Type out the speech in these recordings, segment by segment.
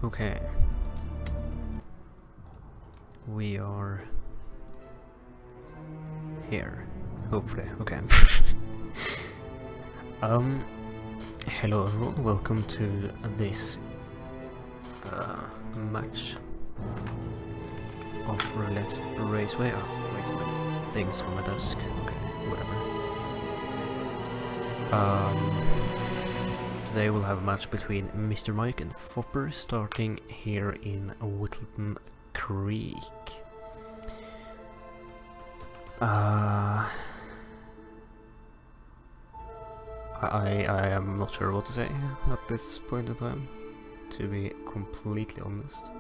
Okay. We are here, hopefully. Okay. Hello everyone, welcome to this match of Roulette Raceway. Oh, wait a minute. Things on my desk. Okay, whatever. Today we'll have a match between MrMike and Foppr, starting here in Whittleton Creek. I am not sure what to say at this point in time, to be completely honest.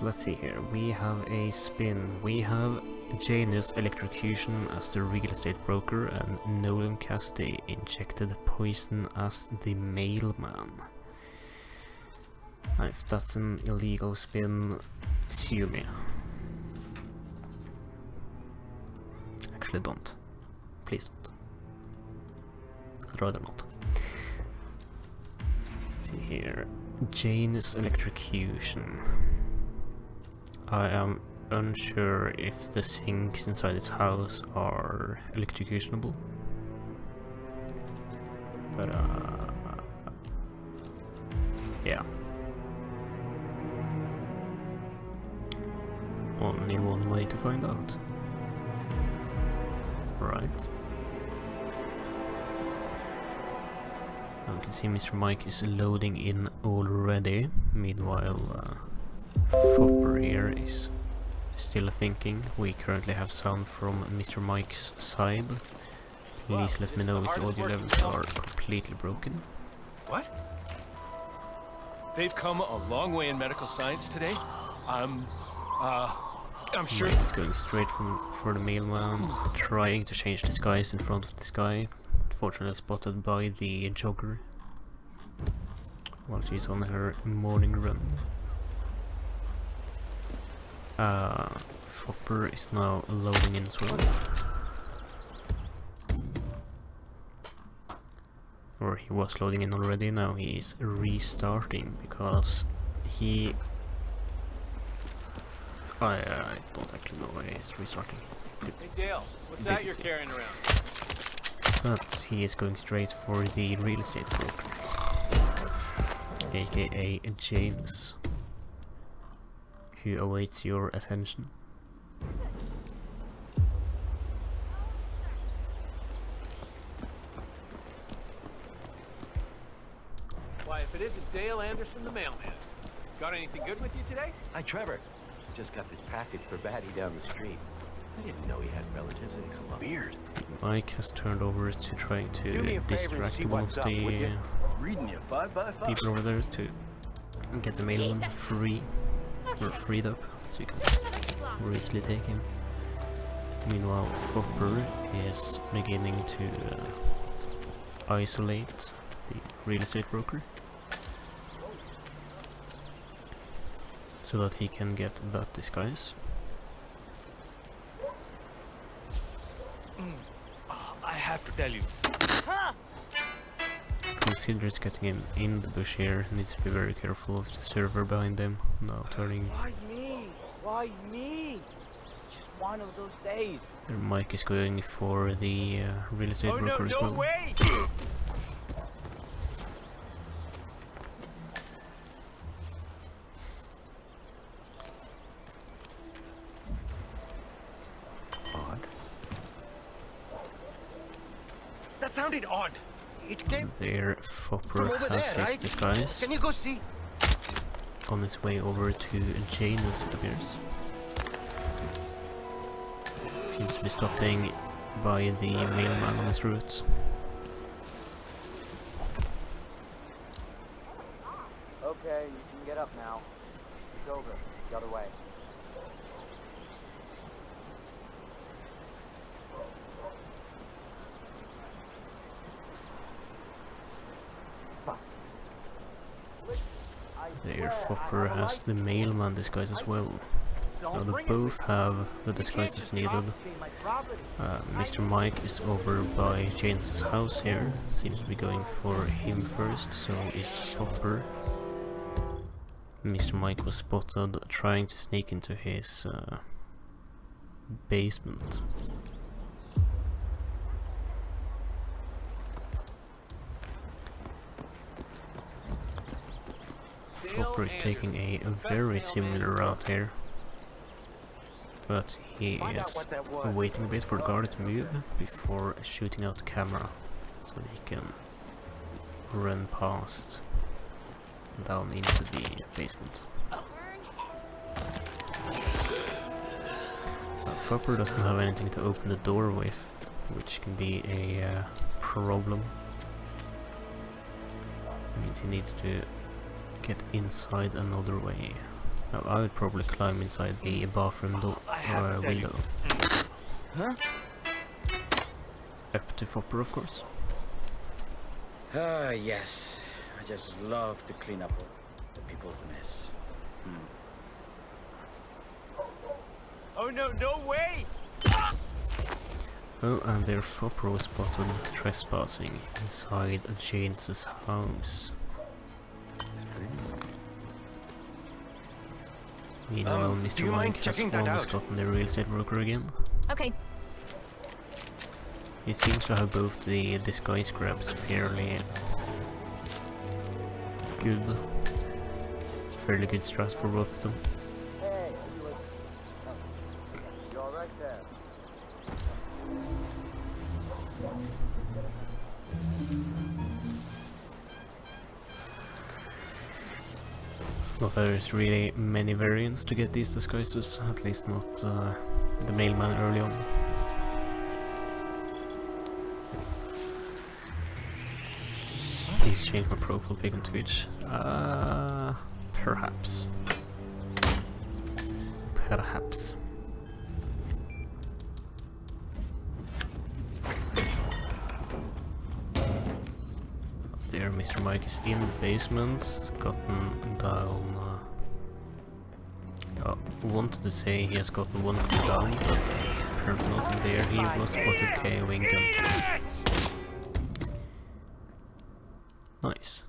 Let's see here, we have a spin. We have Janus Electrocution as the real estate broker and Nolan Casti injected poison as the mailman. And if that's an illegal spin, sue me. Actually don't. Please don't. I'd rather not. Let's see here. Janus Electrocution. I am unsure if the sinks inside this house are electrocutionable. But yeah. Only one way to find out. Right. Now we can see MrMike is loading in already. Meanwhile, Foppr here is still thinking. We currently have sound from MrMike's side. Please let me know if the audio levels are completely broken. What? They've come a long way in medical science today. I'm sure Mike is going straight for the mailman, trying to change disguise in front of this guy. Unfortunately spotted by the jogger while she's on her morning run. Foppr is now loading in as well. Or he was loading in already, now he's restarting because he... I don't actually know why he's restarting. Hey Dale, what's that you're carrying around? But he is going straight for the real estate broker, aka James, who awaits your attention. Why, if it isn't Dale Anderson, the mailman. Got anything good with you today? Hi, Trevor. Just got this package for Batty down the street. I didn't know he had relatives in Columbia. Mike has turned over to trying to distract one of the people over there to get the mailman free, or freed up, so you can more easily take him. Meanwhile, Foppr is beginning to isolate the real estate broker, so that he can get that disguise. I have to tell you. Considers getting him in the bush here, needs to be very careful of the server behind him, now turning. Why me? Why me? It's just one of those days. Mike is going for the real estate broker as well. Way! That sounded odd. It came There, Foppr has his disguise. Can you go see? On his way over to Janus, it appears. Seems to be stopping by the mailman on his route. Okay, you can get up now. It's over. The other way. There, Foppr has the mailman disguise as well. Now they both have the disguises needed. MrMike is over by James' house here, seems to be going for him first, so is Foppr. Mr. Mike was spotted trying to sneak into his basement. Foppr is taking a very similar route here, but he is waiting a bit for the guard to move before shooting out the camera so that he can run past down into the basement. Foppr doesn't have anything to open the door with, which can be a problem. It means he needs to get inside another way. Now, I would probably climb inside the bathroom door window. Huh? Up to Foppr, of course. Ah, yes. I just love to clean up the people's mess. Oh no, no way! Oh, and there Foppr was spotted trespassing inside Jane's house. Meanwhile, do Mr. you mind Mike has checking that almost out? gotten the real estate broker again. Okay. He seems to have both the disguise grabs fairly good. It's fairly good strats for both of them. Hey, you alright there? Not that there's really many variants to get these disguises, at least not the mailman early on. Please change my profile pic on Twitch. Perhaps. Perhaps. There, Mr. Mike is in the basement. He's gotten down. Wanted to say he has gotten one clue down, but apparently not. There he was spotted KOing him. Nice.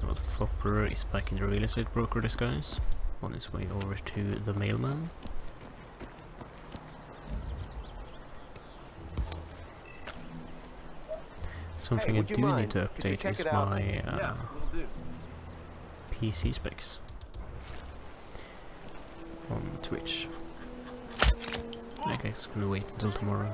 Well, Foppr is back in the real estate broker disguise, on his way over to the mailman. Something I do need to update is my PC specs on Twitch. I guess I'm gonna wait until tomorrow.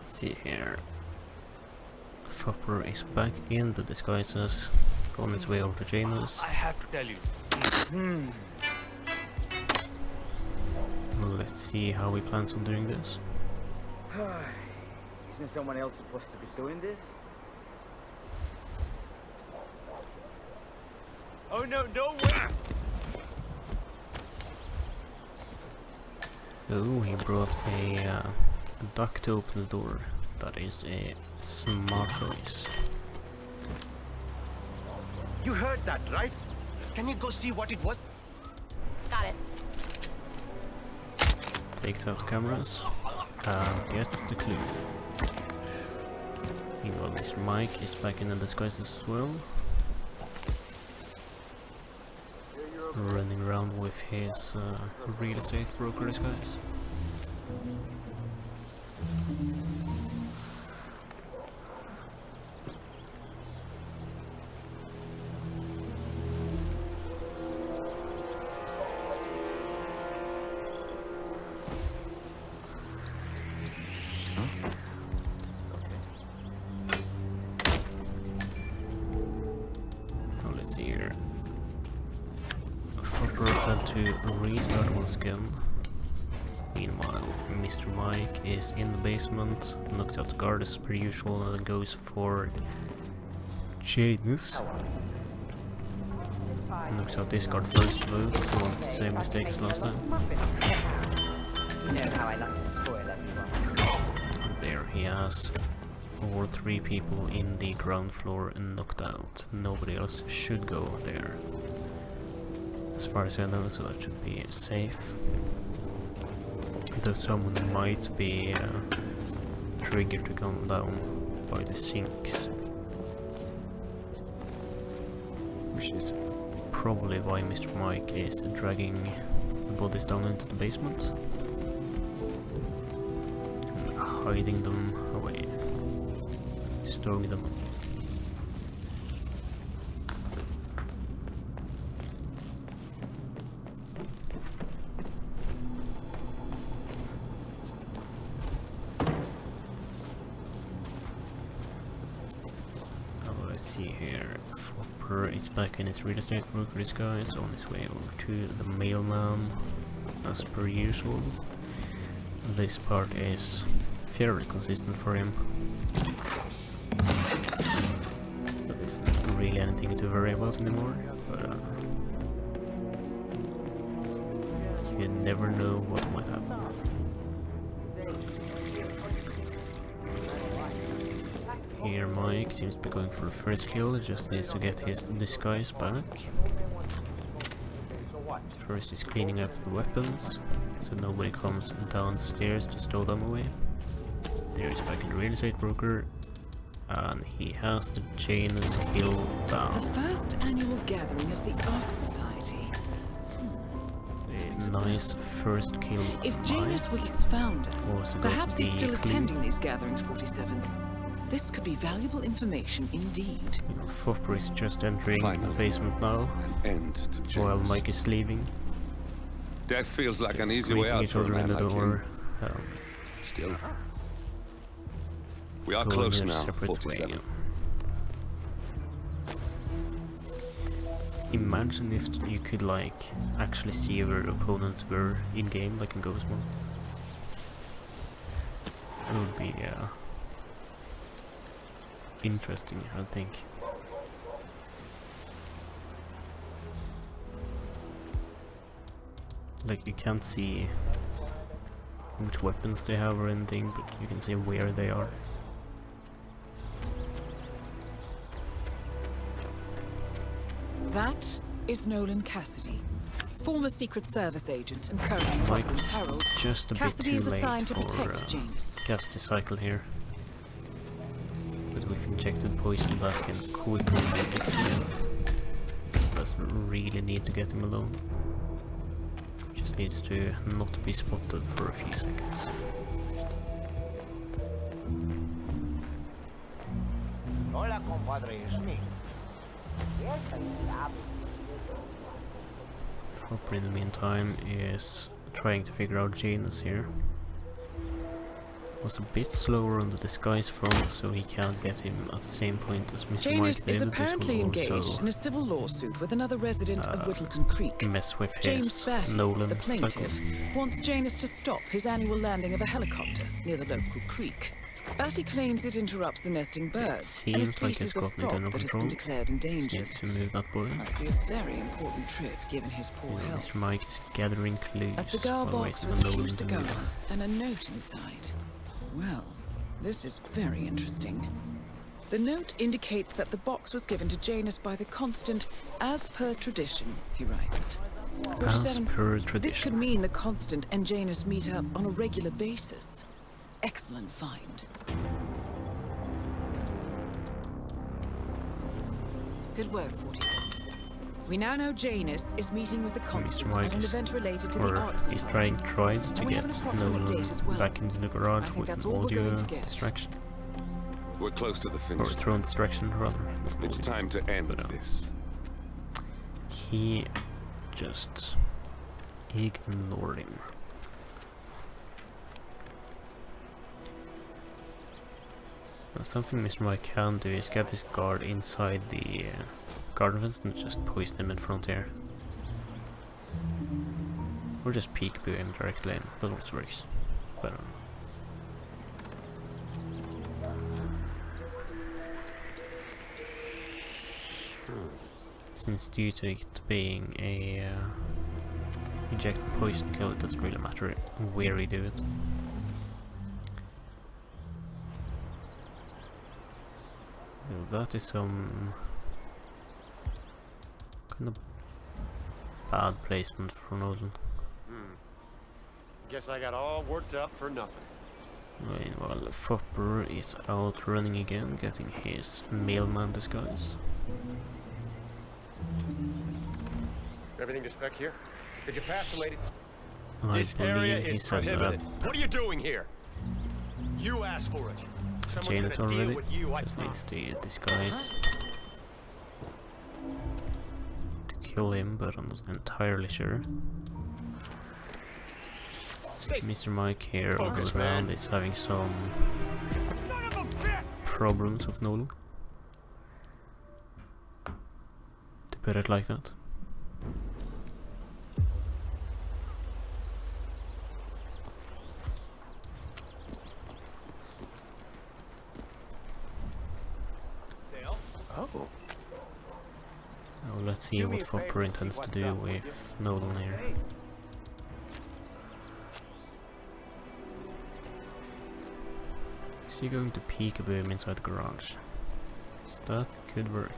See here. Foppr is back in the disguises, on his way over to Janus. I have to tell you. Let's see how he plans on doing this. Isn't someone else supposed to be doing this? Oh no, no way! Oh, he brought a duck to open the door. That is a smart choice. You heard that, right? Can you go see what it was? Got it. Takes out the cameras and gets the clue. Meanwhile, Mr. Mike is back in the disguises as well. Running around with his real estate broker disguise. Let's see here. Foppr had to restart once again. Meanwhile, Mr. Mike is in the basement, knocks out the guard as per usual, and then goes for Janus. Knocks out this guard first, though, so not the same mistake as last time. You know how I like to spoil everyone. And there he has all three people in the ground floor knocked out. Nobody else should go there. as far as I know, so that should be safe. Though someone might be triggered to come down by the sinks. Which is probably why Mr. Mike is dragging the bodies down into the basement. And hiding them away. Storing them. See here, Foppr is back in his real estate broker disguise, on his way over to the mailman, as per usual. This part is fairly consistent for him. There isn't really anything to worry about anymore, but you never know what might happen. Here Mike seems to be going for the first kill, just needs to get his disguise back. First he's cleaning up the weapons, so nobody comes downstairs to stow them away. There he's back in the real estate broker, and he has the Janus kill down. The first annual gathering of the Ark Society. A nice first kill. If Janus was its founder, Also perhaps he's still clean. attending these gatherings, 47. This could be valuable information indeed. Foppr is just entering the basement now, An end to Janus. while Mike is leaving. Death feels like an easy way Greeting out each for a other in man the like door. him. Still, we are Going close their now, separate way, 47. Imagine if you could like actually see where opponents were in game, like in Ghost mode. It would be interesting, I think. Like you can't see which weapons they have or anything, but you can see where they are. That is Nolan Cassidy, former Secret Service agent and current Providence Mike's Herald. just a Cassidy bit is too late assigned to for protect Janus. cast the cycle here. But we've injected poison that can quickly be fixed again. Doesn't really need to get him alone. Just needs to not be spotted for a few seconds. Hola, compadre, it's me. Foppr in the meantime is trying to figure out Janus here. Was a bit slower on the disguise front, so he can't get him at the same point as Mr. Janus Mike is did. apparently This will engaged also in a civil lawsuit with another resident of Whittleton Creek. mess with James his Batty, Nolan the cycle. plaintiff, wants Janus to stop his annual landing of a helicopter near the local creek. Batty claims it interrupts the nesting birds and a Seems like he's species of gotten it frog under that has control. been declared Just endangered. needs to move that boy. Must be a very important trip given his poor health. Mr. Mike is gathering clues A cigar while box waiting with for a few Nolan to move. cigars and a note inside. Well, this is very interesting. The note indicates that the box was given to Janus by the Constant as per tradition, he writes. As 47, per this could tradition. mean the Constant and Janus meet up on a regular basis. Excellent find. Good work, 47. We now know Janus is meeting with the Constant Mike at an is- event related to the Or Ark he's Society. tried to And we get have an approximate Nolan date as well. back into the garage I think with that's an all we're audio going to get. distraction. We're close to the Or finish. drone distraction rather. not an It's audio. time to end But, this. He just ignored him. Now something Mr. Mike can do is get his guard inside the garden fence and just poison him in front here. Or just peekaboo him directly in. That also works. But since due to it being a eject poison kill, it doesn't really matter where we do it. Now that is some kind of bad placement for Nolan. Guess I got all worked up for nothing. Meanwhile, Foppr is out running again, getting his mailman disguise. Everything to spec here? Did you pass the lady? I This area believe he is said prohibited. What are you doing here? You asked for it. Someone's Janus gonna deal already. with you. Just needs the disguise to kill him, but I'm not entirely sure. MrMike here on the ground is having some problems with Nolan, to put it like that. Oh. Now let's see what Foppr intends to do with Nolan here. Is he going to peekaboo him inside the garage? So that could work.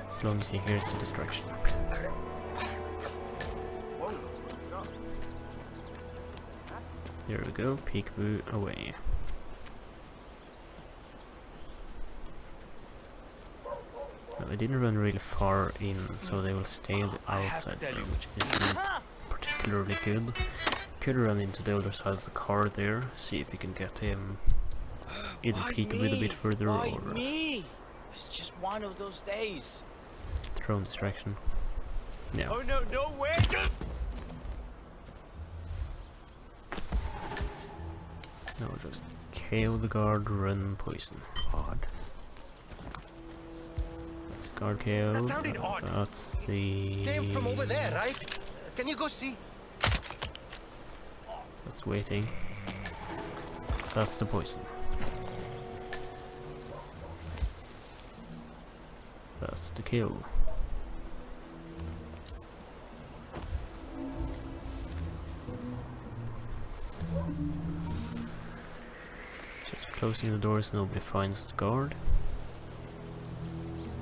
As long as he hears the distraction. There we go, peekaboo away. No, they didn't run really far in, so they will stay on the outside there, which isn't particularly good. Could run into the other side of the car there, see if we can get him either peekaboo a bit further or me? It's just one of those days. throw in distraction. Yeah. Oh no, no way! No, just KO the guard, run poison. Hard. That's a guard KO. That sounded odd. That's the... Came from over there, right? Can you go see? That's waiting. That's the poison. That's the kill. Just closing the doors, nobody finds the guard.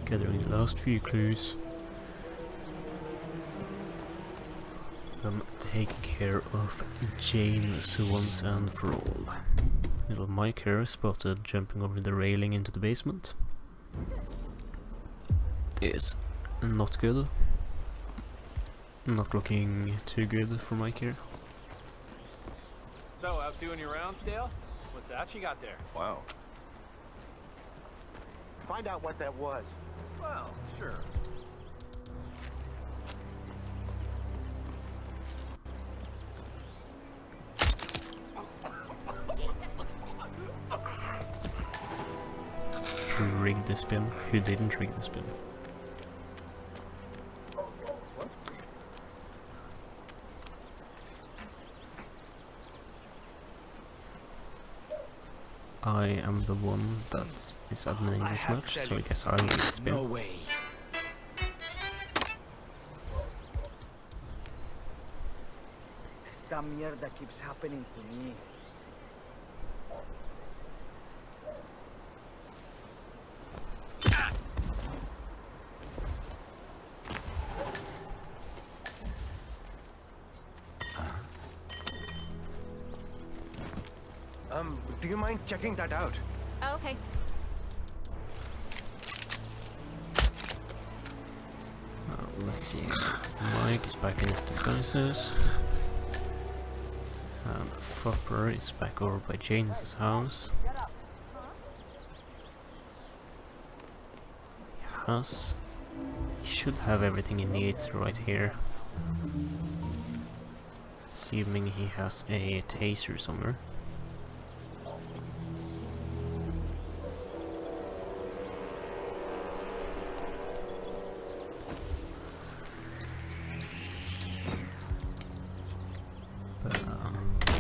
Gathering the last few clues. Then taking care of Janus once and for all. Little Mike here spotted jumping over the railing into the basement. Is not good. Not looking too good for Mike here. So, out doing your rounds, Dale? What's that you got there? Wow. Find out what that was. Well, sure. Who rigged the spin? Who didn't rig the spin? I am the one that is adminning this match, so I guess I'll rig the spin. No way. Esta mierda keeps happening to me. Do you mind checking that out? Oh, okay. Let's see. Mike is back in his disguises. And Foppr is back over by Janus' house. He should have everything he needs right here. Assuming he has a taser somewhere.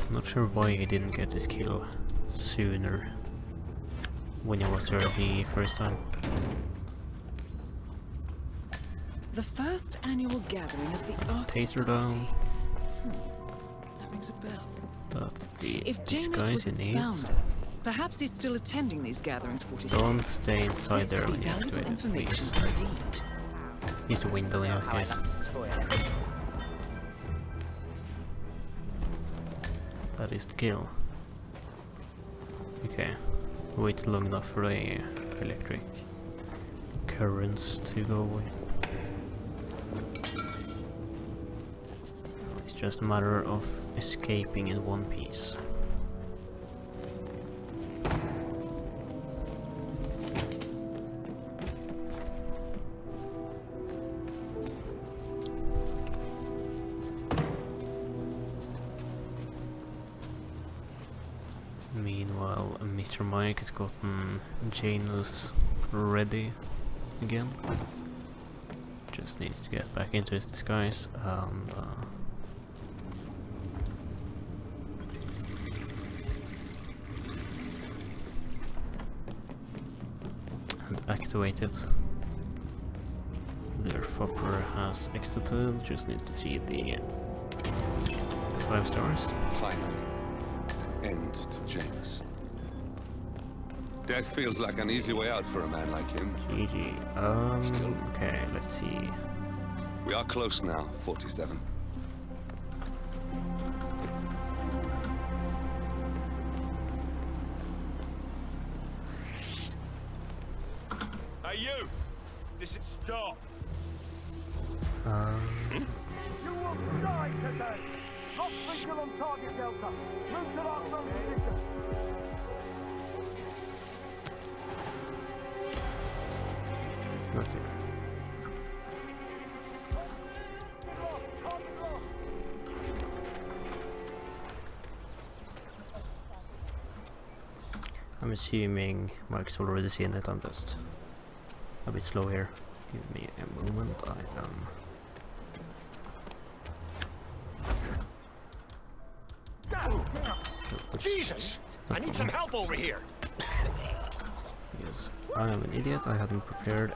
Not sure why he didn't get his kill sooner when he was there the first time. The first annual gathering of the Art Taser Society. down. That rings a bell. That's the If Janus disguise was he its needs. founder, perhaps he's still attending these gatherings 47. Don't stay inside This there could when be you valuable activate it, information please. indeed. Use the window in Know that how I case. love to spoil everything. That is the kill. Okay. Wait long enough for the electric currents to go away. It's just a matter of escaping in one piece. Meanwhile, MrMike has gotten Janus ready again. Just needs to get back into his disguise and activate it. Their Foppr has exited, just need to see the 5 stars. Finally. End to Janus. Death feels like an easy way out for a man like him. GG. Still. Okay, let's see. We are close now, 47. Hey, you! This is stop. You will die today! Lost visual on target Delta. Move to our front position. Let's see. I'm assuming Mike's already seen it. I'm just a bit slow here. Give me a moment. I am. Jesus! I need some help over here. Yes, I am an idiot. I hadn't prepared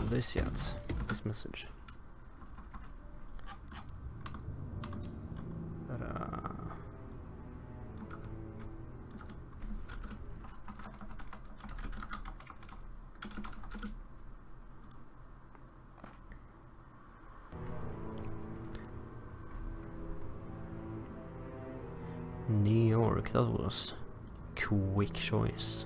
this yet. This message. New York, that was quick choice.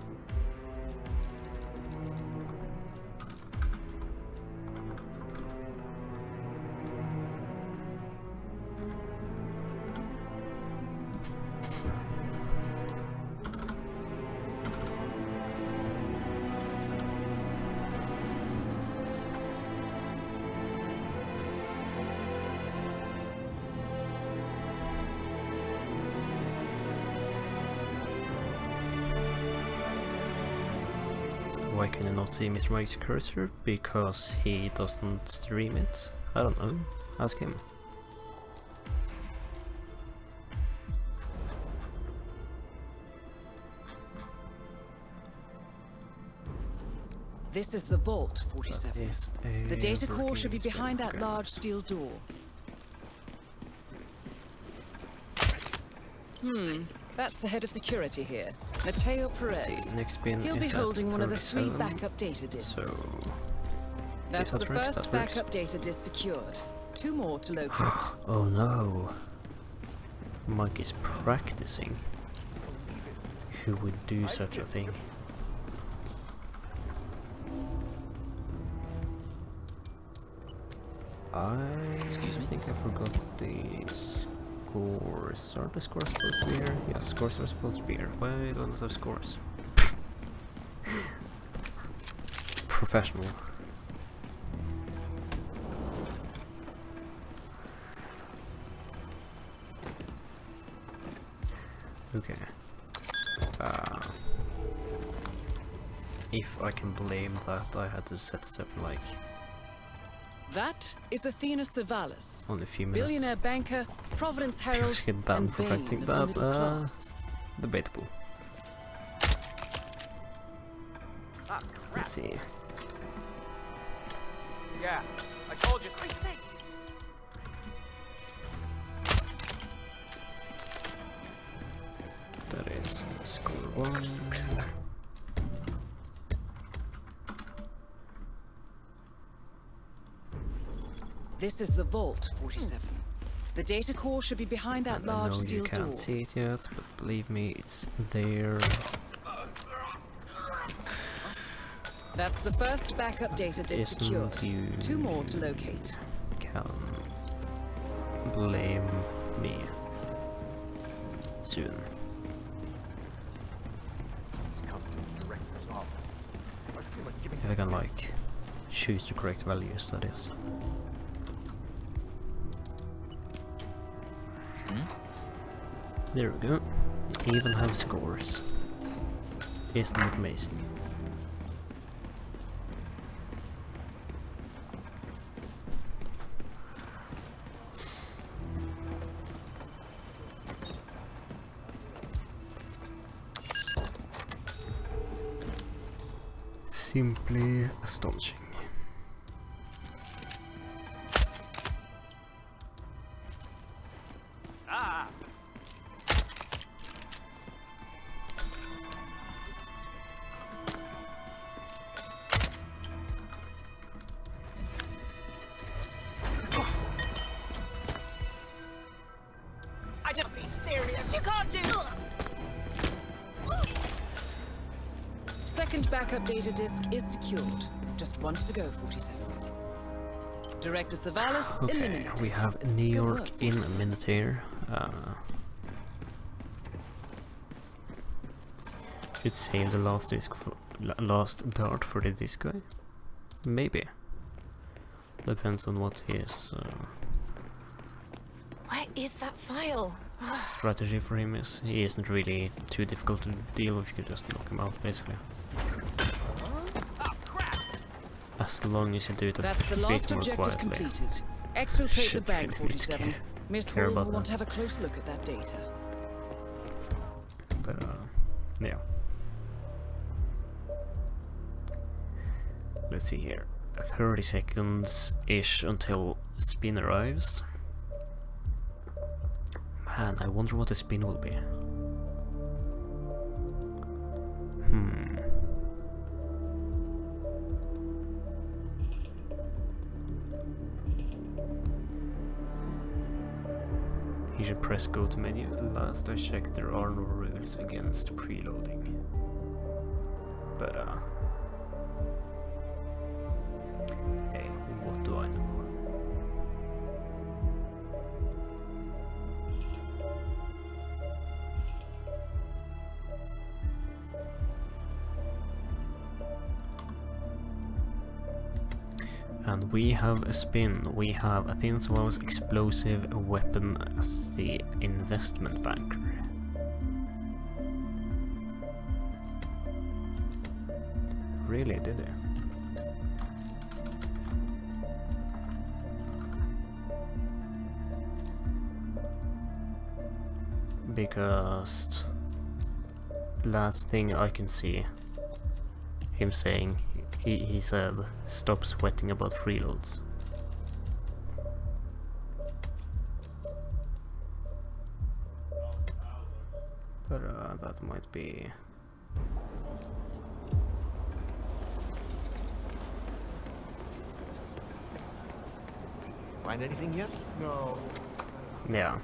Why can you not see MrMike's cursor? Because he doesn't stream it? I don't know. Ask him. This is the vault, 47. Is The data core should be working behind that spin. large steel door. That's the head of security here, Mateo Let's Perez. see, next spin He'll be is at holding one of the 3 37, backup data disks. So That's that the works, first that works. backup data disk secured. 2 more to locate. oh no, Mike is practicing. Who would do such a thing? I think I forgot the scores. Are the scores supposed to be here? Yeah, scores are supposed to be here. Why don't I have scores? Professional. Okay. If I can blame that, I had to set this up in like That is Athena Savalas, only a few minutes. billionaire banker, Providence Herald, Just get banned and for bane practicing of the that. middle class. Debatable. Ah, Let's crap. see. Yeah, I told you. That is score 1. This is the vault, 47. The data core should be behind that And I large know you steel door. can't see it yet, but believe me, it's there. That's the first backup data disk secured. Isn't you 2 more to locate. can blame me soon. If I can like choose the correct values, that is. There we go. You even have scores. Isn't it amazing? Simply astonishing. Ah! I don't be serious. You can't do. Second backup data disk is secured. Just 1 to go, 47. Director Savalas Okay, eliminated. we have New York work, in a folks. minute here. Should save the last disc for last dart for the disc guy. Maybe. Depends on what his Where is that file? strategy for him is. He isn't really too difficult to deal with. You can just knock him out basically. As long as you do it a That's the bit last more objective quietly. completed. Exfiltrate the Should bank, really 47. Miss care Hall will about want that. to have a close look at that data. But yeah. Let's see here. 30 seconds-ish until spin arrives. Man, I wonder what the spin will be. He should press go to menu. Last I checked, there are no rules against preloading. But hey, what do I know? And we have a spin. We have, I think it was explosive weapon as the investment banker. Really, did they? Because last thing I can see him saying, he said stop sweating about freeloads. But that might be... Find anything yet? No. Yeah,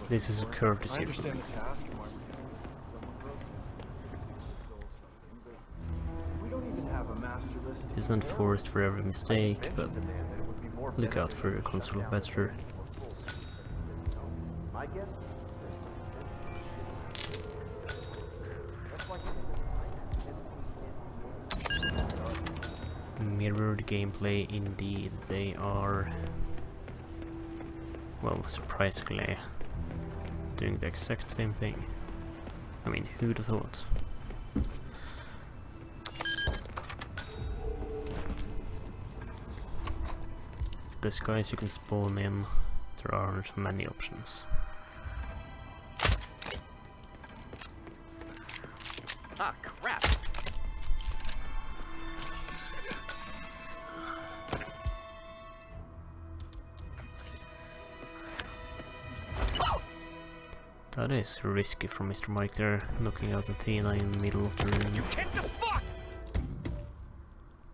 this is a I courtesy rule. understand the task and why we're doing it. Someone broke in, stole something, but we don't even have a master list. It isn't forced for every mistake, but The man that it would be more look out for your console better. My guess? Mirrored gameplay indeed, they are, well, surprisingly doing the exact same thing. I mean, who'd have thought? The guys you can spawn in, there aren't many options. Ah, crap. That is risky from MrMike there, knocking out Athena in the middle of the room. You kicked the fuck!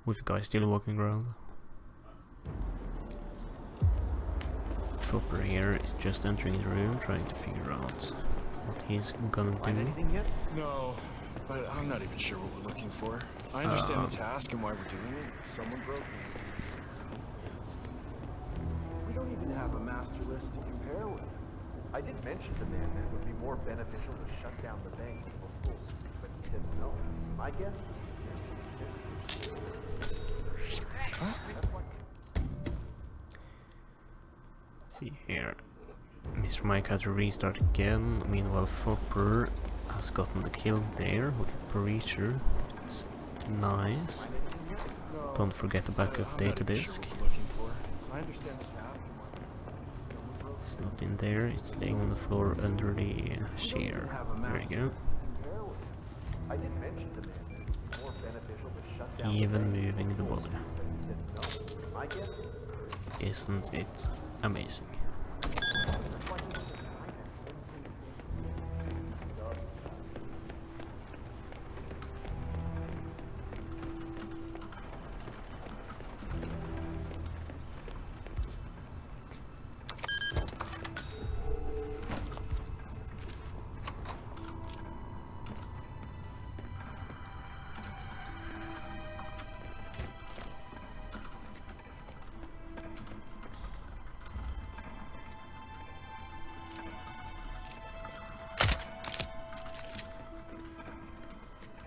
With guys still walking around. Foppr here is just entering the room, trying to figure out what he's gonna Find do. anything yet? No, but I'm not even sure what we're looking for. I understand the task and why we're doing it. Someone broke in. We don't even have a master list to compare with. I did mention to man that it would be more beneficial to shut down the bank before, but he said no. My guess? Let's see here. MrMike has to restart again. Meanwhile, Foppr has gotten the kill there with Breacher. It's nice. Don't forget the backup data disk. I understand the task. It's not in there, it's laying on the floor under the chair. There we go. I did mention to man that it would be more beneficial to shut down Even moving the body. but he said no. My guess? Isn't it amazing?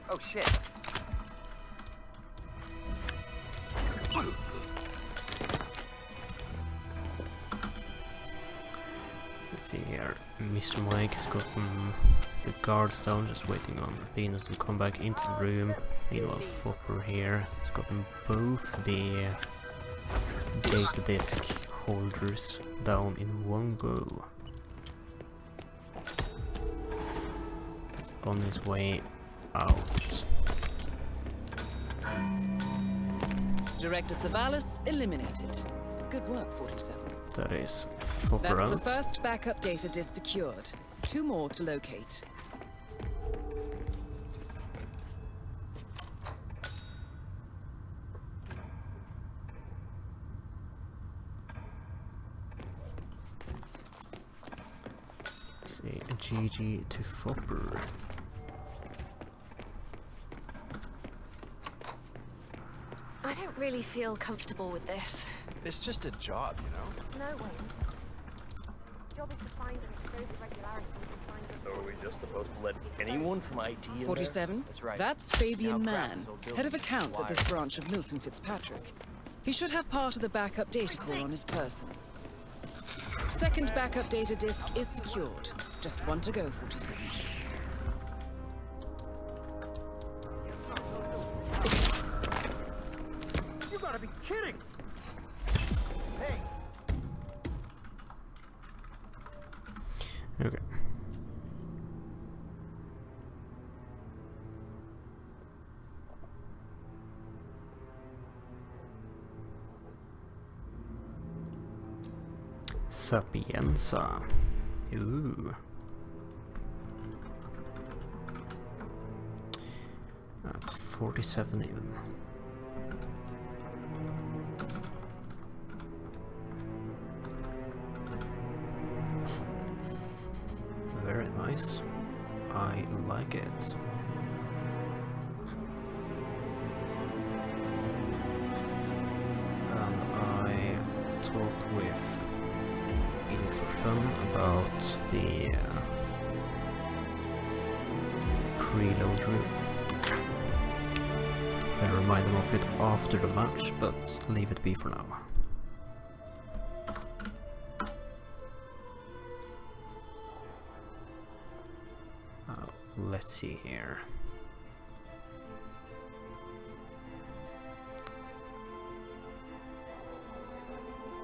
Oh shit. Let's see here. MrMike has gotten the guards down, just waiting on Athena's to come back into the room. Meanwhile, Foppr here has gotten both the data disk holders down in one go. He's on his way out. Director Savalas eliminated. Good work, 47. That is Foppr That's out. the first backup data disk secured. 2 more to locate. Say a GG to Foppr. I don't really feel comfortable with this. It's just a job, you know? No way. Job is to find and expose irregularities and find So are we just supposed to let anyone from IT in there? 47? That's right. That's Fabian Now Mann, Kratos will build head of these accounts at this wires. branch of Milton Fitzpatrick. He should have part of the backup data core on his person. Second backup data disk is secured. Just 1 to go, 47. You gotta be kidding! Hey, Okay. Sapienza. Ooh. At 47 even. Very nice. I like it. And I talked with Infofun about the preload room. I'll remind them of it after the match, but leave it be for now. Let's see here.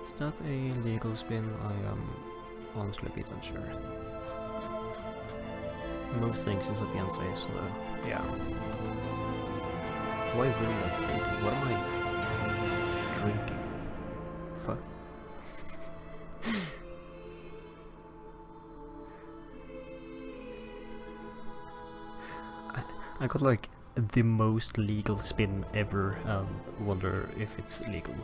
Is that a legal spin? I am honestly a bit unsure. Most things in Sapienza is yeah. Why wouldn't that be guilty? What am I drinking? Fuck. I got like the most legal spin ever and wonder if it's legal.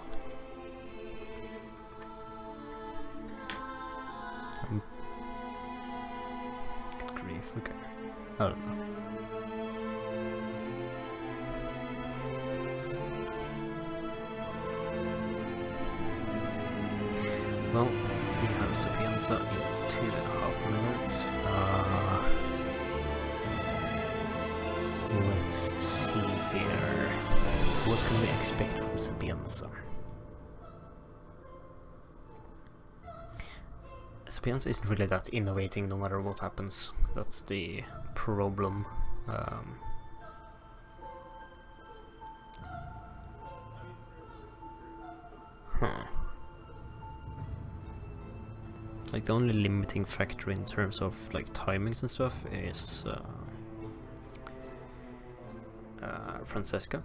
Okay. I don't know. Well, we have Sapienza in 2.5 minutes. Let's see here. What can we expect from Sapienza? Sapienza isn't really that innovating no matter what happens. That's the problem. Like the only limiting factor in terms of like timings and stuff is Francesca.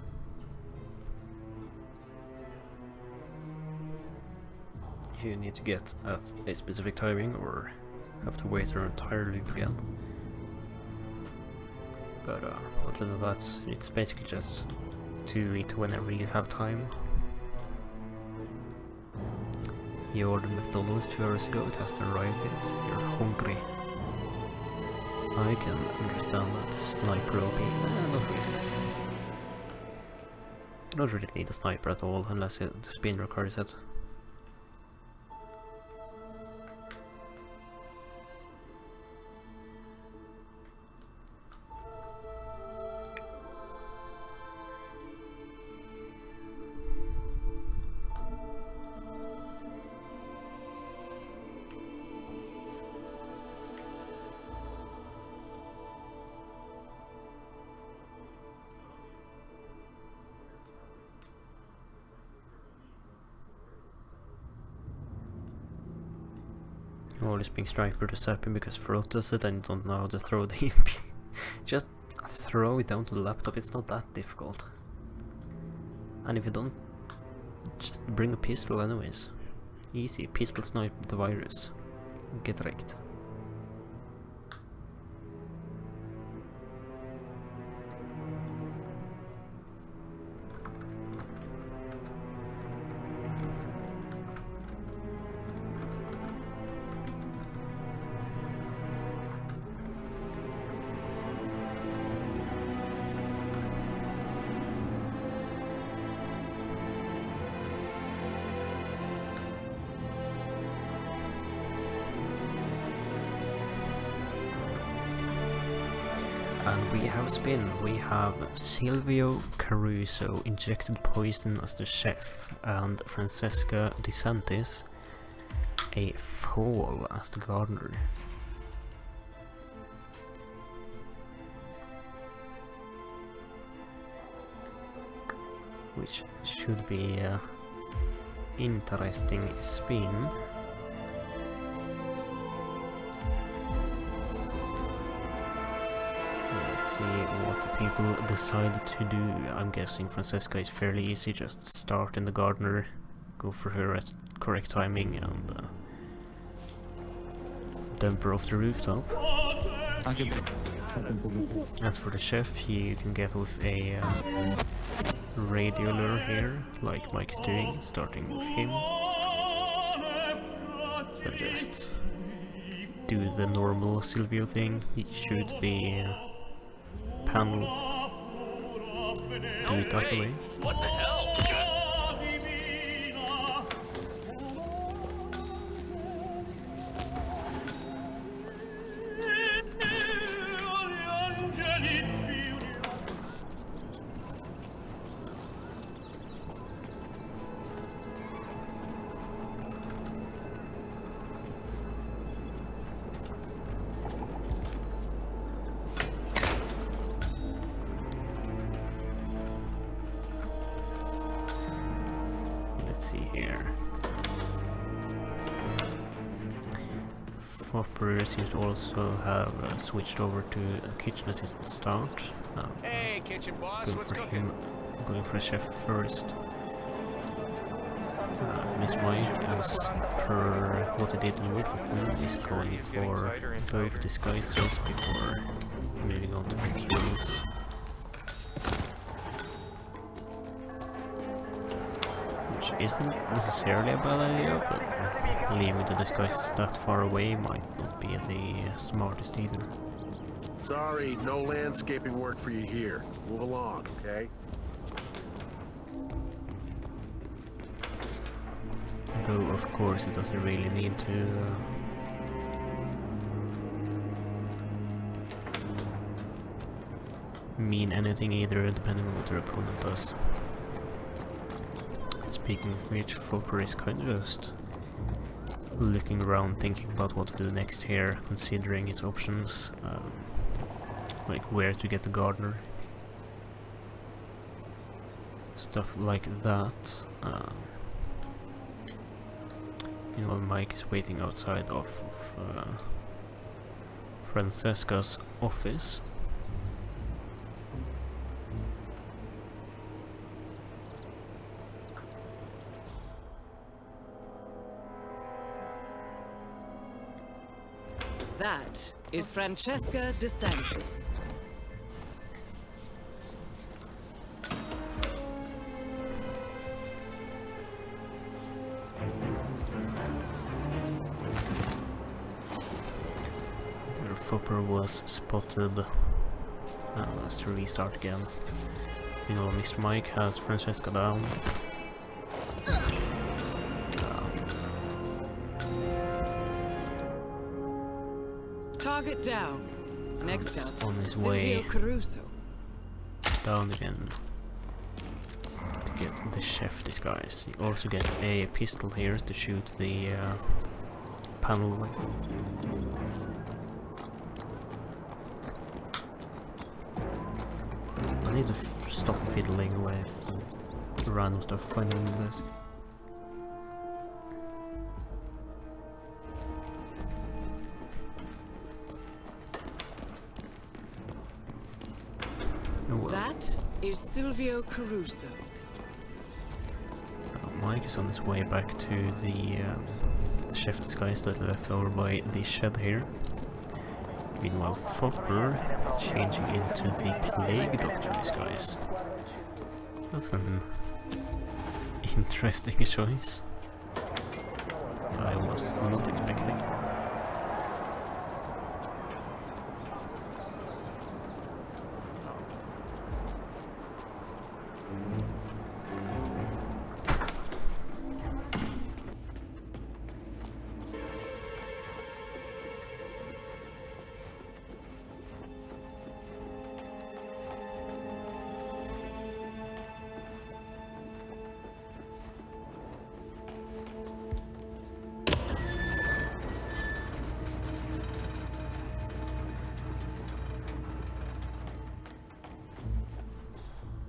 You need to get at a specific timing or have to wait her entire loop again. But other than that, it's basically just do it whenever you have time. You ordered McDonald's 2 hours ago, it hasn't arrived yet, you're hungry. I can understand that. Sniper OP? Not really. You don't really need a sniper at all, unless the spinner card is it. Always being sniper to Sapien because Frot does it and you don't know how to throw the EMP. Just throw it down to the laptop, it's not that difficult. And if you don't, just bring a pistol anyways. Easy, pistol snipe the virus. Get wrecked. And we have spin, we have Silvio Caruso injected poison as the chef and Francesca DeSantis a fall as the gardener. Which should be a interesting spin. See what the people decide to do. I'm guessing Francesca is fairly easy, just start in the gardener, go for her at correct timing and dump her off the rooftop. As for the chef, you can get with a radio lure here, like Mike is doing, starting with him. Then just do the normal Silvio thing, shoot the panel, do it that way. What the hell? See here. Foppr seems to also have switched over to kitchen assistant start. Hey, kitchen boss, what's cooking? Going for a chef first. MrMike, as per what he did in Little Queen, is going for both disguises before moving on to the kills. Which isn't necessarily a bad idea, but leaving the disguises that far away might not be the smartest either. Sorry, no landscaping work for you here. Move along, okay? Though, of course, it doesn't really need to mean anything either, depending on what your opponent does. Speaking of which, Foppr is kind of just looking around, thinking about what to do next here, considering his options, like where to get the gardener. Stuff like that. Meanwhile, Mike is waiting outside of Francesca's office. That is Francesca DeSantis. Foppr was spotted. Let's restart again. You know, MrMike has Francesca down. Target down. Next up, on his Silvio way Caruso. down again to get the chef disguise. He also gets a pistol here to shoot the panel with. I need to stop fiddling with random stuff finding in the desk. That is Silvio Caruso. Mike is on his way back to the chef disguise that left over by the shed here. Meanwhile, Foppr is changing into the plague doctor disguise. That's an interesting choice. I was not expecting.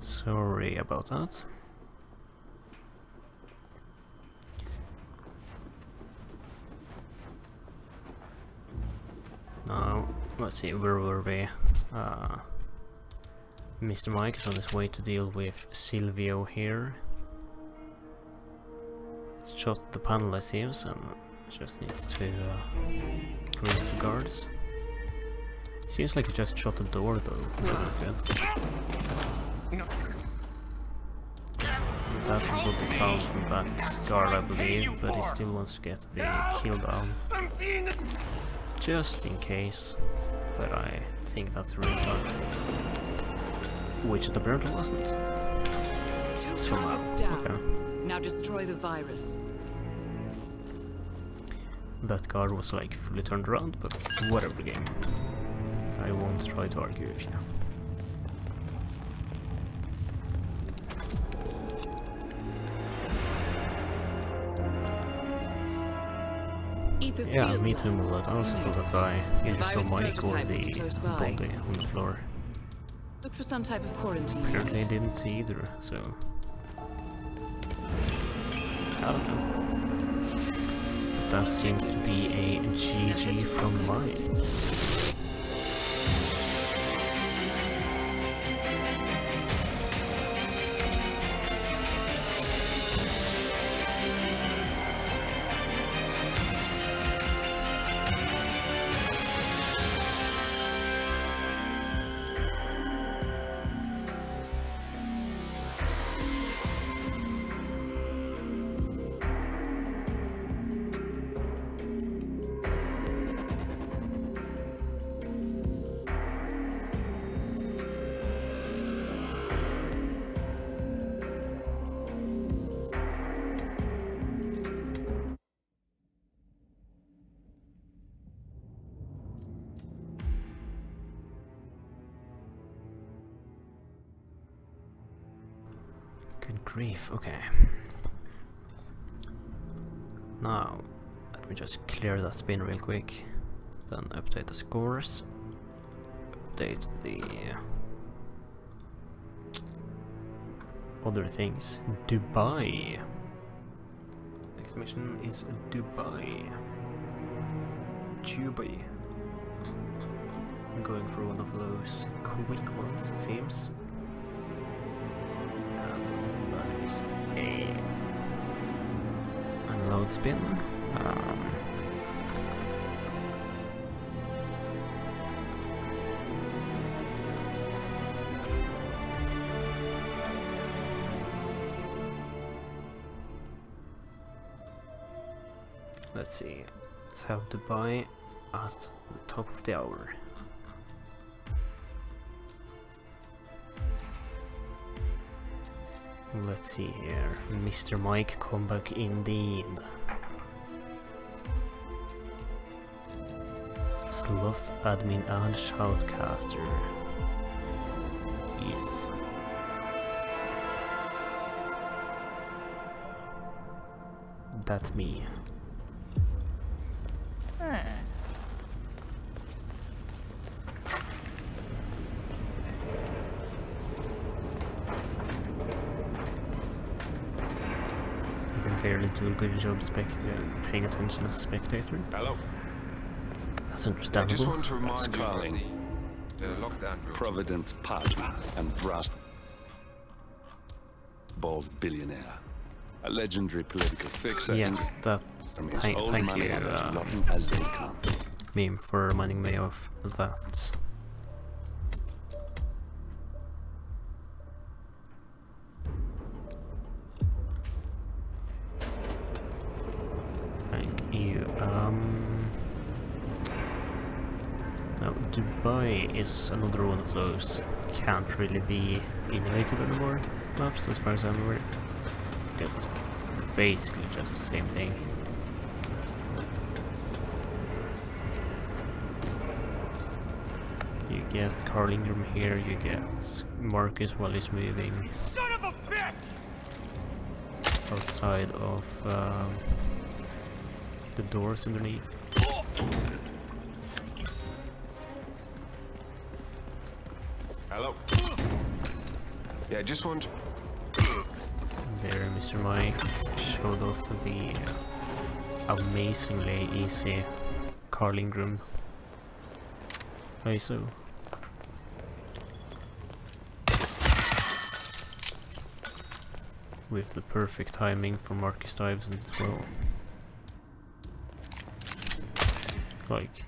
Sorry about that. Now, let's see, where were we? MrMike is on his way to deal with Silvio here. It's shot the panel, I see, and just needs to get rid of the guards. Seems like he just shot the door though, which isn't good. That's what he found from that guard, I believe, but he still wants to get the kill down. Just in case, but I think that's the restart. Which it apparently wasn't. Two targets down. Now destroy the virus. That guard was like fully turned around, but whatever game. I won't try to argue with you. Yeah, me too, Mullet. I also thought that guy either saw Mike or the body on the floor. Look for some type of quarantine. Apparently I didn't see either, so... I don't know. But that seems to be a GG from Mike. grief, okay. Now, let me just clear that spin real quick. Then update the scores. Update the other things. Dubai. Next mission is Dubai. Dubai. I'm going for one of those quick ones, it seems. That is a unload spin. Let's see. Let's have Dubai at the top of the hour. Let's see here. Mr. Mike comeback indeed. Sloth admin and shoutcaster. Yes. That's me. Barely do a good job paying attention as a spectator. Hello. That's understandable. I just want to That's remind you Carling. the lockdown drill. Providence Pub and Brass. Bald billionaire. A legendary political fixer. Yes, that's... Thank you, as they come. meme for reminding me of that. Thank you. Now Dubai is another one of those can't really be innovated anymore maps, as far as I'm aware. I guess it's basically just the same thing. You get Carlingham here, you get Marcus while he's moving outside of the doors underneath. Hello. Yeah, just want. There, Mr. Mike showed off the amazingly easy Carlingham ISO. With the perfect timing for Marcus dives as well. Like,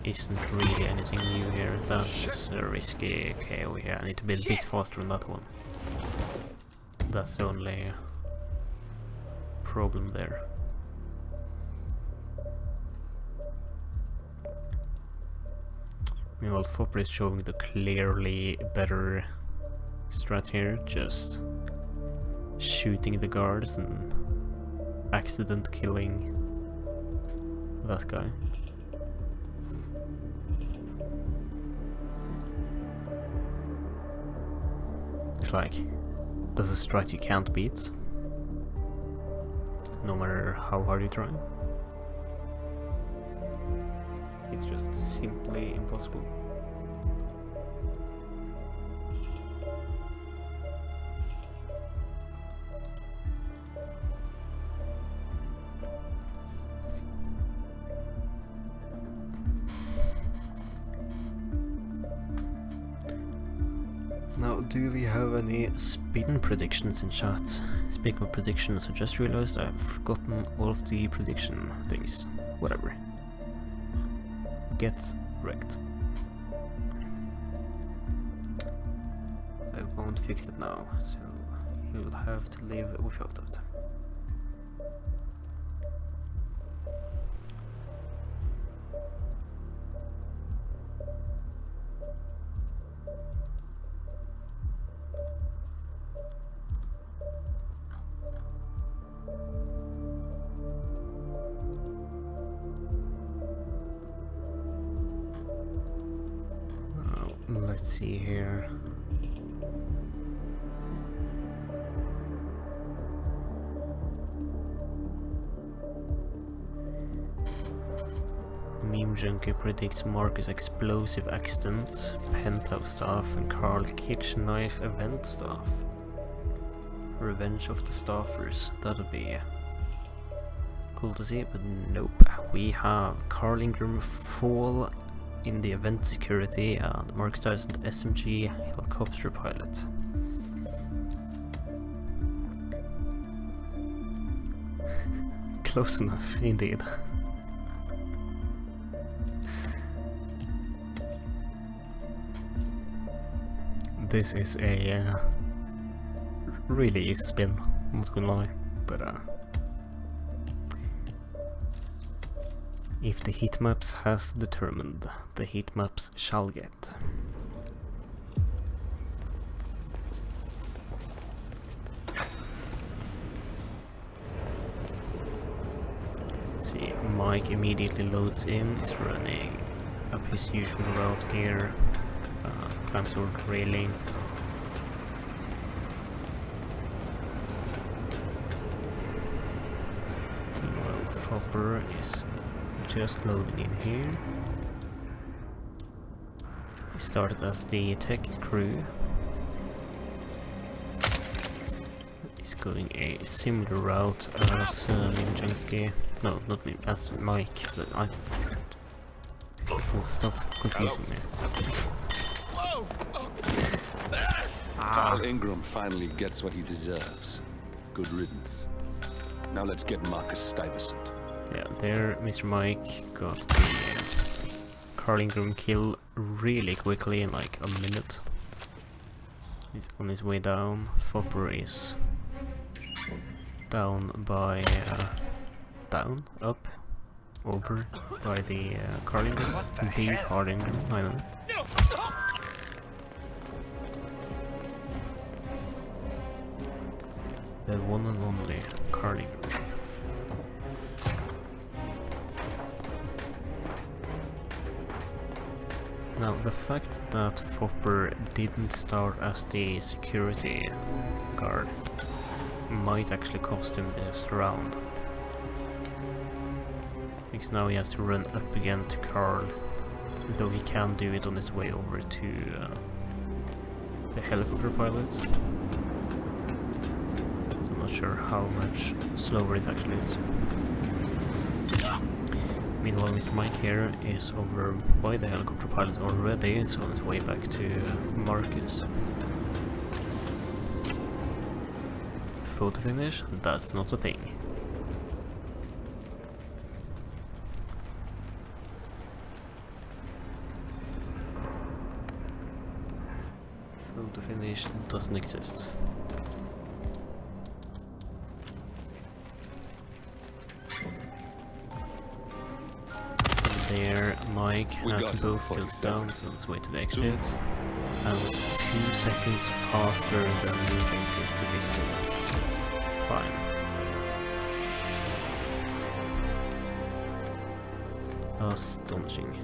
isn't really anything new here. That's risky. Okay, oh yeah, I need to be a bit faster on that one. That's the only problem there. Meanwhile, Foppr is showing the clearly better strat here, just shooting the guards and accident killing that guy. It's like, that's a strat you can't beat, no matter how hard you try. It's just simply impossible. Now, do we have any spin predictions in chat? Speaking of predictions, I just realized I've forgotten all of the prediction things. Whatever. Get wrecked. I won't fix it now, so you will have to live without it. let's see here. Meme Junkie predicts Marcus explosive accident, penthouse staff, and Carl kitchen knife event staff. Revenge of the staffers. That'll be cool to see, but nope. We have Carl Ingram fall in the event security and Marcus Dyson SMG helicopter pilot. Close enough, indeed. This is a really easy spin, not gonna lie, but if the heat maps has determined, the heat maps shall get. Let's see, Mike immediately loads in, is running up his usual route here, climbs over the railing. Foppr is just loading in here. He started as the tech crew. He's going a similar route as Meme Junkie. No, not me, as Mike, but people stop confusing me. Carl Ingram finally gets what he deserves. Good riddance. Now let's get Marcus Stuyvesant. Yeah, there MrMike got the Carl Ingram kill really quickly in like a minute. He's on his way down. Foppr is down by up, over by the Carl Ingram. The Carl Ingram, I know. The one and only Carl Ingram. Now, the fact that Foppr didn't start as the security guard might actually cost him this round. Because now he has to run up again to Carl, though he can do it on his way over to the helicopter pilot. So I'm not sure how much slower it actually is. Meanwhile, MrMike here is over by the helicopter pilot already, so on his way back to Marcus. Photo finish? That's not a thing. Photo finish doesn't exist. There, Mike has both kills down, so let's wait to the exit. And was 2 seconds faster than moving his predicted time. Astonishing.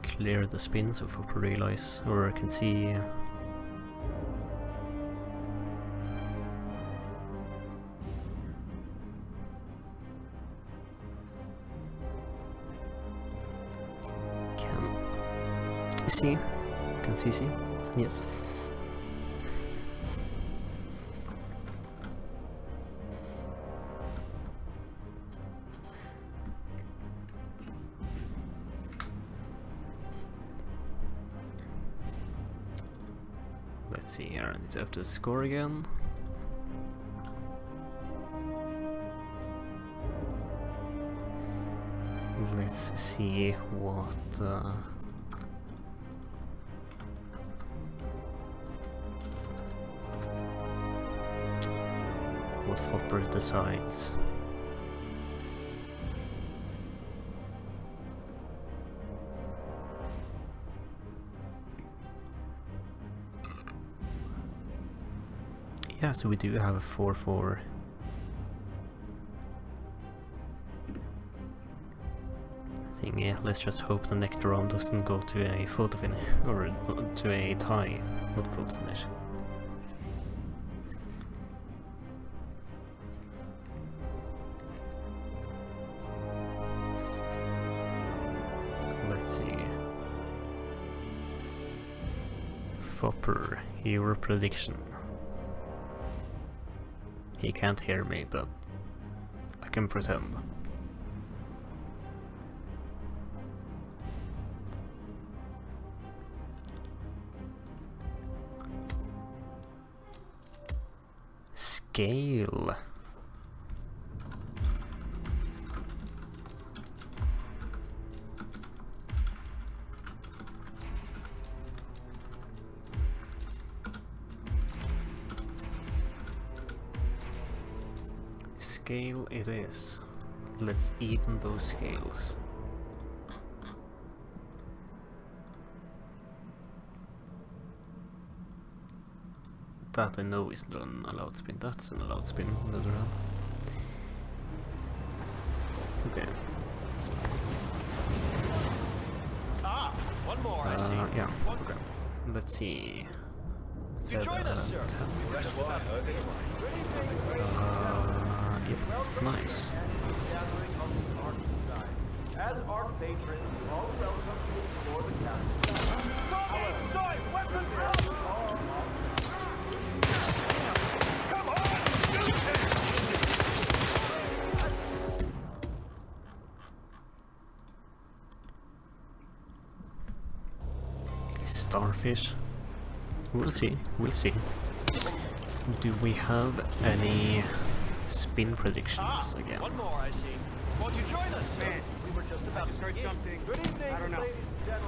Clear the spin so Foppr realize, or I can see can see, yes. Let's see here, it's up to the score again. Let's see what Foppr decides. Yeah, so we do have a 4-4. Thing. Yeah, let's just hope the next round doesn't go to a photo finish, or to a tie, not photo finish. Let's see. Foppr, hero prediction. He can't hear me, but I can pretend. Scale. Scale it is. Let's even those scales. That I know isn't an allowed spin, that's an allowed spin on the other hand. Okay. Ah, one more I see. Yeah, okay. Let's see. You join us, sir. That's what I heard anyway. Yep, nice. As our patrons, all welcome to explore the castle. However, weapons out! Come on! Shoot it! Starfish. We'll see, we'll see. Do we have any spin predictions again? One more I see. Won't you join us, sir? Man, we were just about to heard something. Good evening, I don't know.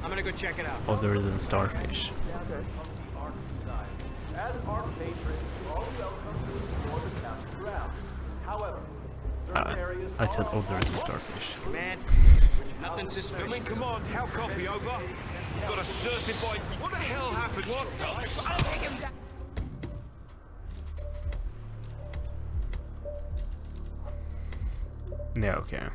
I'm gonna go check it out. Other than Starfish. As our patrons, you're all welcome to explore the castle grounds. However, certain areas I said other than Starfish. Man, nothing suspicious. Come on, how copy over? Got a certified. What the hell happened? What the fuck? Yeah, okay.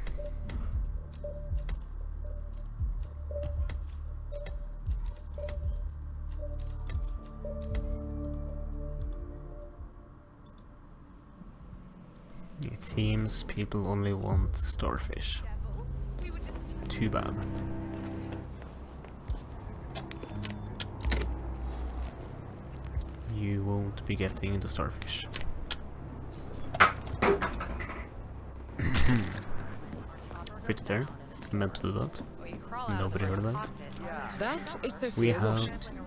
It seems people only want Starfish. Too bad. You won't be getting the Starfish. Pretty there. Meant to do that. Nobody heard of that. That is We Sophia have Washington,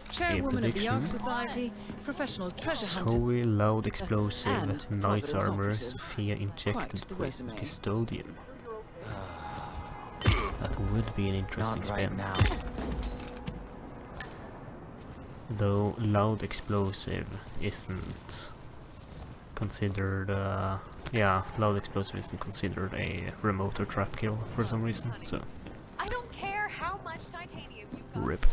chairwoman of the prediction. Ark Society, professional treasure hunter, Zoe Loud Explosive, and Knight's Providence Armor, operative. Sophia Injected Quite the resume. Custodian. That would be an interesting spin. now. Though Loud Explosive isn't considered, yeah, Loud Explosive isn't considered a remote or trap kill for some reason, so I don't care how much titanium you've got. RIP.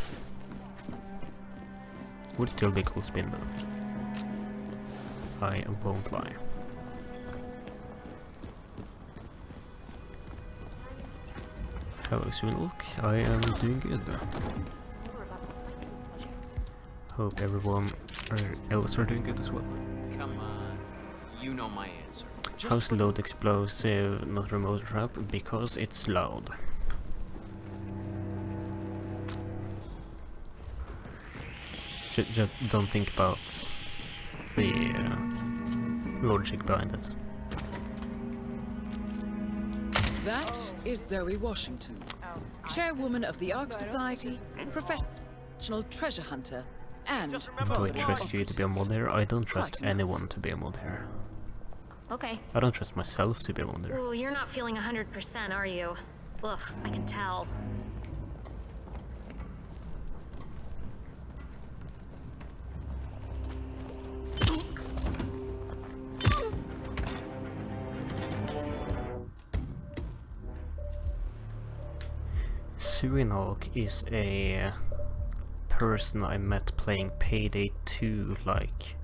Would still be a cool spin though. I won't lie. Hello Swinilk, I am doing good. Hope everyone else are doing good as well. Come on, you know my answer. How's Loud Explosive not remote trap? Because it's loud. Just don't think about the logic behind it. That is Zoe Washington, chairwoman of the Ark Society, professional treasure hunter, and Do I Providence trust you to be a mod here? I don't trust Quite enough. anyone to be a mod here. Okay. I don't trust myself to be a mod here. Well, you're not feeling 100%, are you? Ugh, I can tell. Suinhawk is a person I met playing Payday 2 like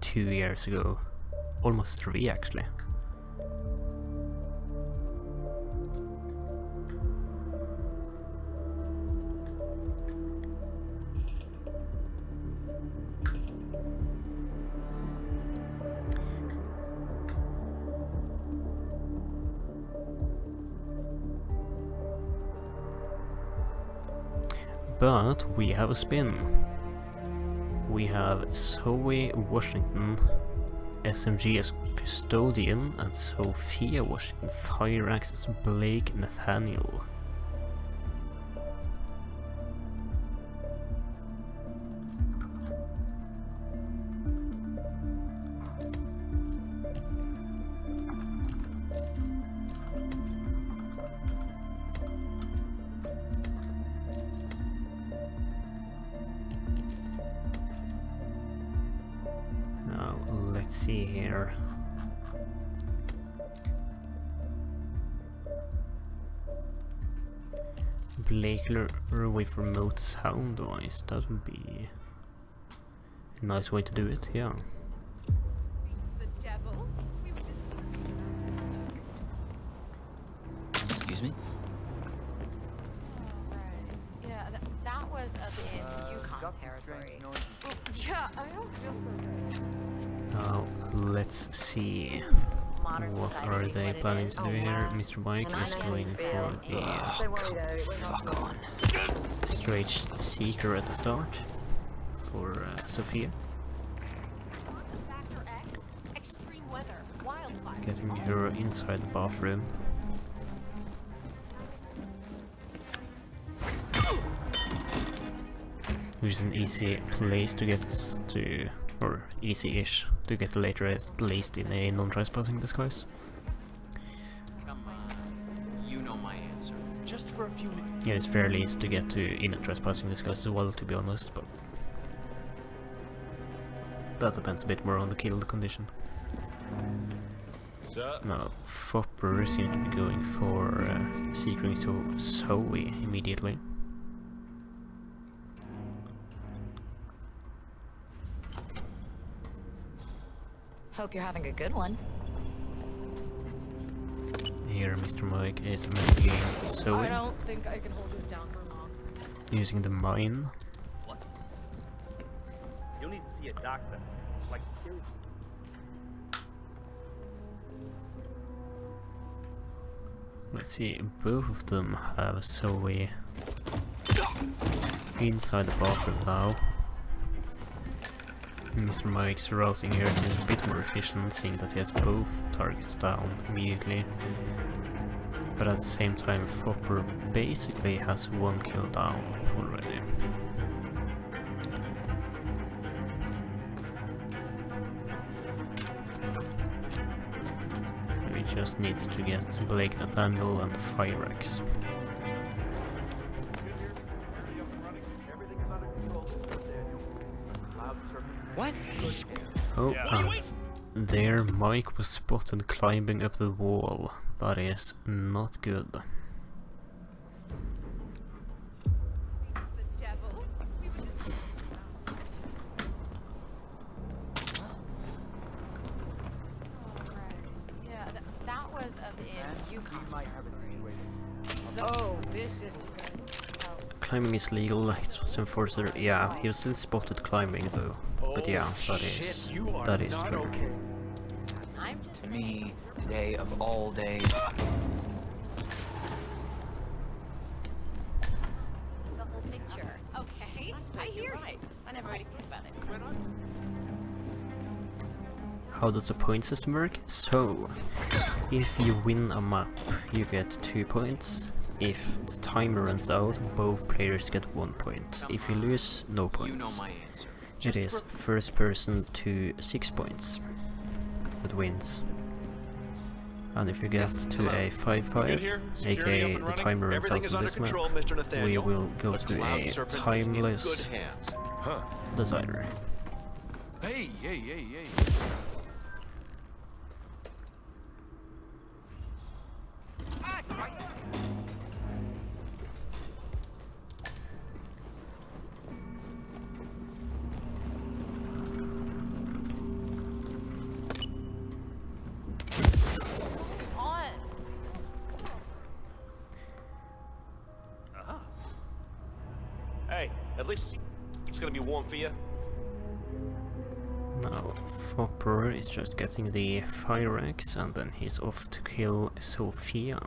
2 years ago. Almost 3 actually. But we have a spin. We have Zoe Washington, SMG as Custodian, and Sophia Washington, Fire Axe as Blake Nathaniel. Now, let's see here. Blakeler with remote sound device, that would be a nice way to do it, yeah. The devil? Excuse me? Yeah, that was up in Yukon territory. Yeah, I don't feel so good. Now, let's see. What are they planning to do here? Mr. Mike is going for the Strange Seeker at the start for Sophia. Getting her inside the bathroom. Which is an easy place to get to, or easy-ish to get later, at least in a non-trespassing disguise. Come on, you know my answer. Just for a few minutes. Yeah, it's fairly easy to get to in a trespassing disguise as well, to be honest, but that depends a bit more on the kill condition. Now, Foppr seems to be going for seeking Zoe immediately. Hope you're having a good one. Here, Mr. Mike is investigating Zoe. I don't think I can hold this down for long. Using the mine. What? You'll need to see a doctor. Like, seriously. Let's see, both of them have Zoe inside the bathroom now. Mr. Mike's routing here seems a bit more efficient, seeing that he has both targets down immediately. But at the same time, Foppr basically has 1 kill down already. He just needs to get Blake Nathaniel and the Fire Axe. What? Oh, there Mike was spotted climbing up the wall. That is not good. Yeah, that was up in Yukon. Oh, this isn't good. Climbing is legal, it's just enforcer. Yeah, he was still spotted climbing though. But yeah, that is true. To me, today of all days. The whole picture. Okay, I hear you. Right. I never really thought about it. How does the point system work? So, if you win a map, you get 2 points. If the timer runs out, both players get 1 point. If you lose, no points. It is first person to 6 points that wins. And if you get to a 5-5, aka the timer runs out on this map, we will go to a timeless decider. Hey, hey, hey, hey. At least it's gonna be warm for you. Now, Foppr is just getting the fire axe, and then he's off to kill Sophia.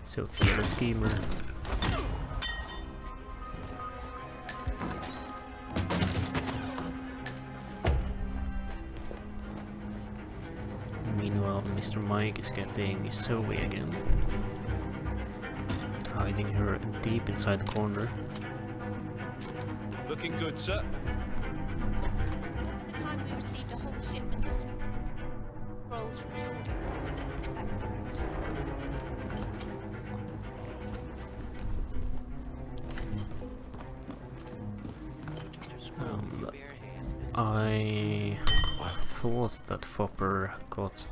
Sophia the schemer. Meanwhile, MrMike is getting Zoe again, hiding her deep inside the corner. Looking good, sir. The time we received a whole shipment of scrolls from Jordan. I thought that Foppr got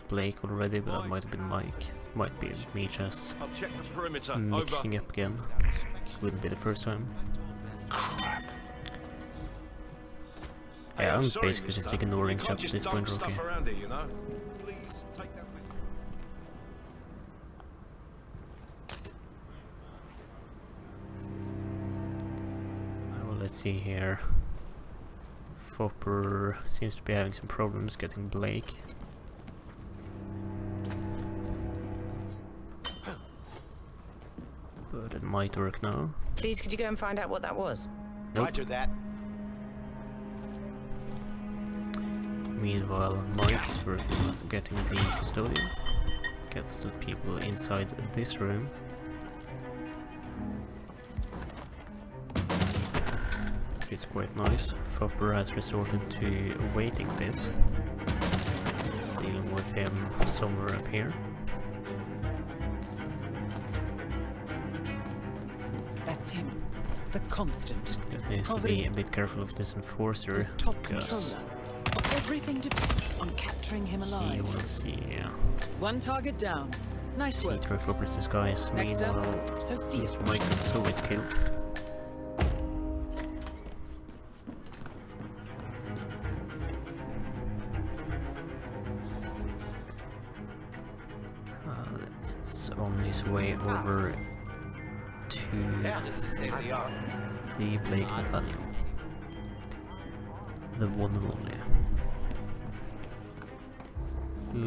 Blake already, but that might have been Mike. Might be me just I'll check the perimeter. mixing up again. Wouldn't be the first time. Yeah, I'm basically just ignoring chat at this point, okay. You know? Please take that with Well, let's see here. Foppr seems to be having some problems getting Blake. But it might work now. Please, could you go and find out what that was? Nope. Roger that. Meanwhile, Mike is working on getting the custodian. Gets the people inside this room. It's quite nice. Foppr has resorted to waiting a bit, dealing with him somewhere up here. That's him. The Constant. Just needs to be a bit careful of this enforcer, His top because controller. Everything depends on capturing him he alive. will see, One target down. Nice work. through Foppr's disguise. Next up, Meanwhile, Sophia. MrMike gets Zoe's kill. Is on his way over to this is state of the art. the Blake battalion. The one and only.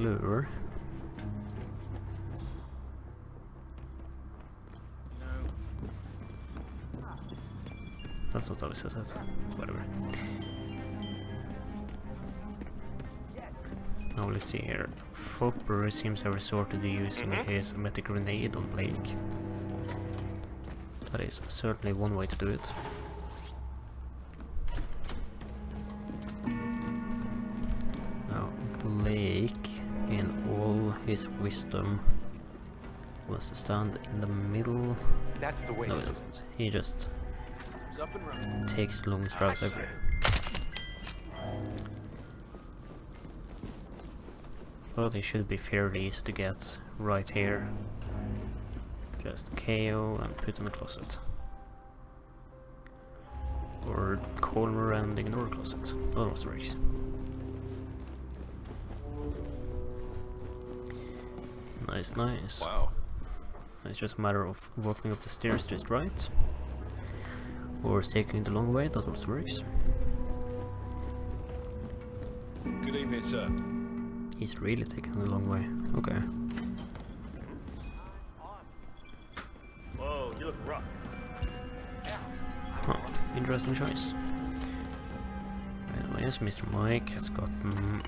Lure. That's not how it says it. Whatever. Now let's see here. Foppr seems to have resorted to using his metal grenade on Blake. That is certainly one way to do it. Now Blake, in all his wisdom, wants to stand in the middle. That's the way. No, he doesn't. He just It's up and running. takes the longest route ever. But it should be fairly easy to get right here. Just KO and put in the closet. Or corner and ignore closet. That also works. Nice, nice. Wow. It's just a matter of walking up the stairs just right. Or taking the long way, that also works. Good evening, sir. He's really taking the long way. Okay. Whoa, you look rough. Huh, interesting choice. Anyways, MrMike has gotten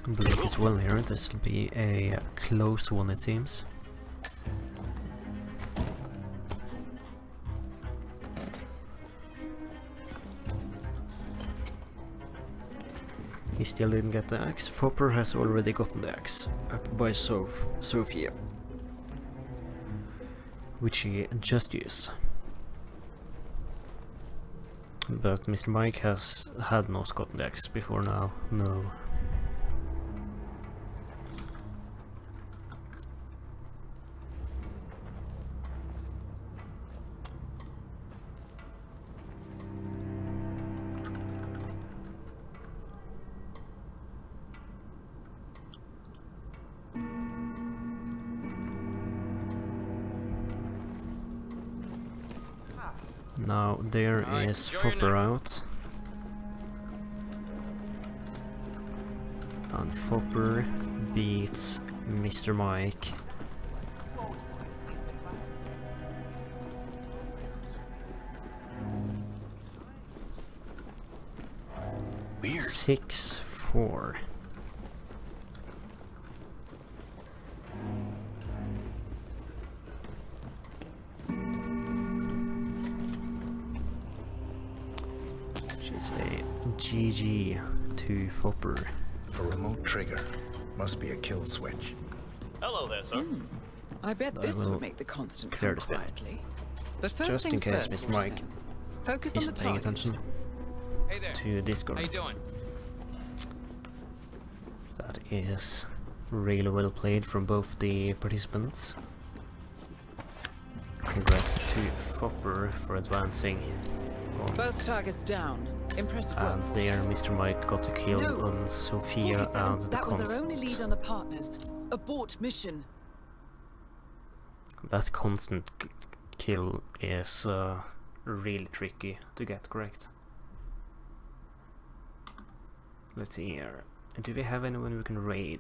Blake as well here. This will be a close one, it seems. He still didn't get the axe. Foppr has already gotten the axe up by Sophia, which he just used. But MrMike had not gotten the axe before now, no. Now there is Foppr out. And Foppr beats MrMike. Weird. 6-4. She's a GG to Foppr. A remote trigger. Must be a kill switch. Hello there, sir. I bet I this will would make the constant clear come the spin. quietly. But first Just in things case first, MrMike focus on the isn't paying target. attention Hey there. to Discord. How you doing? That is really well played from both the participants. Congrats to Foppr for advancing on. Both targets down. Impressive work. And there MrMike got a kill on Sophia 47. and the That was our only constant. lead on the partners. Abort mission. That constant kill is really tricky to get correct. Let's see here. Do we have anyone we can raid?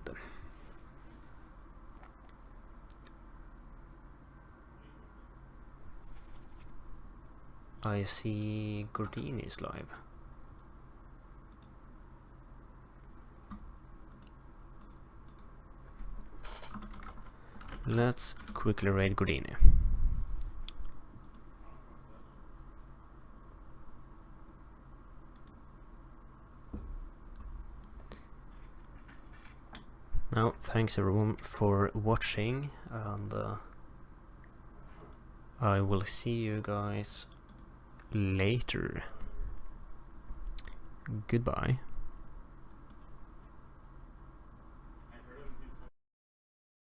I see Gordini is live. Let's quickly raid Gordini. Now, thanks everyone for watching, and I will see you guys later. Goodbye.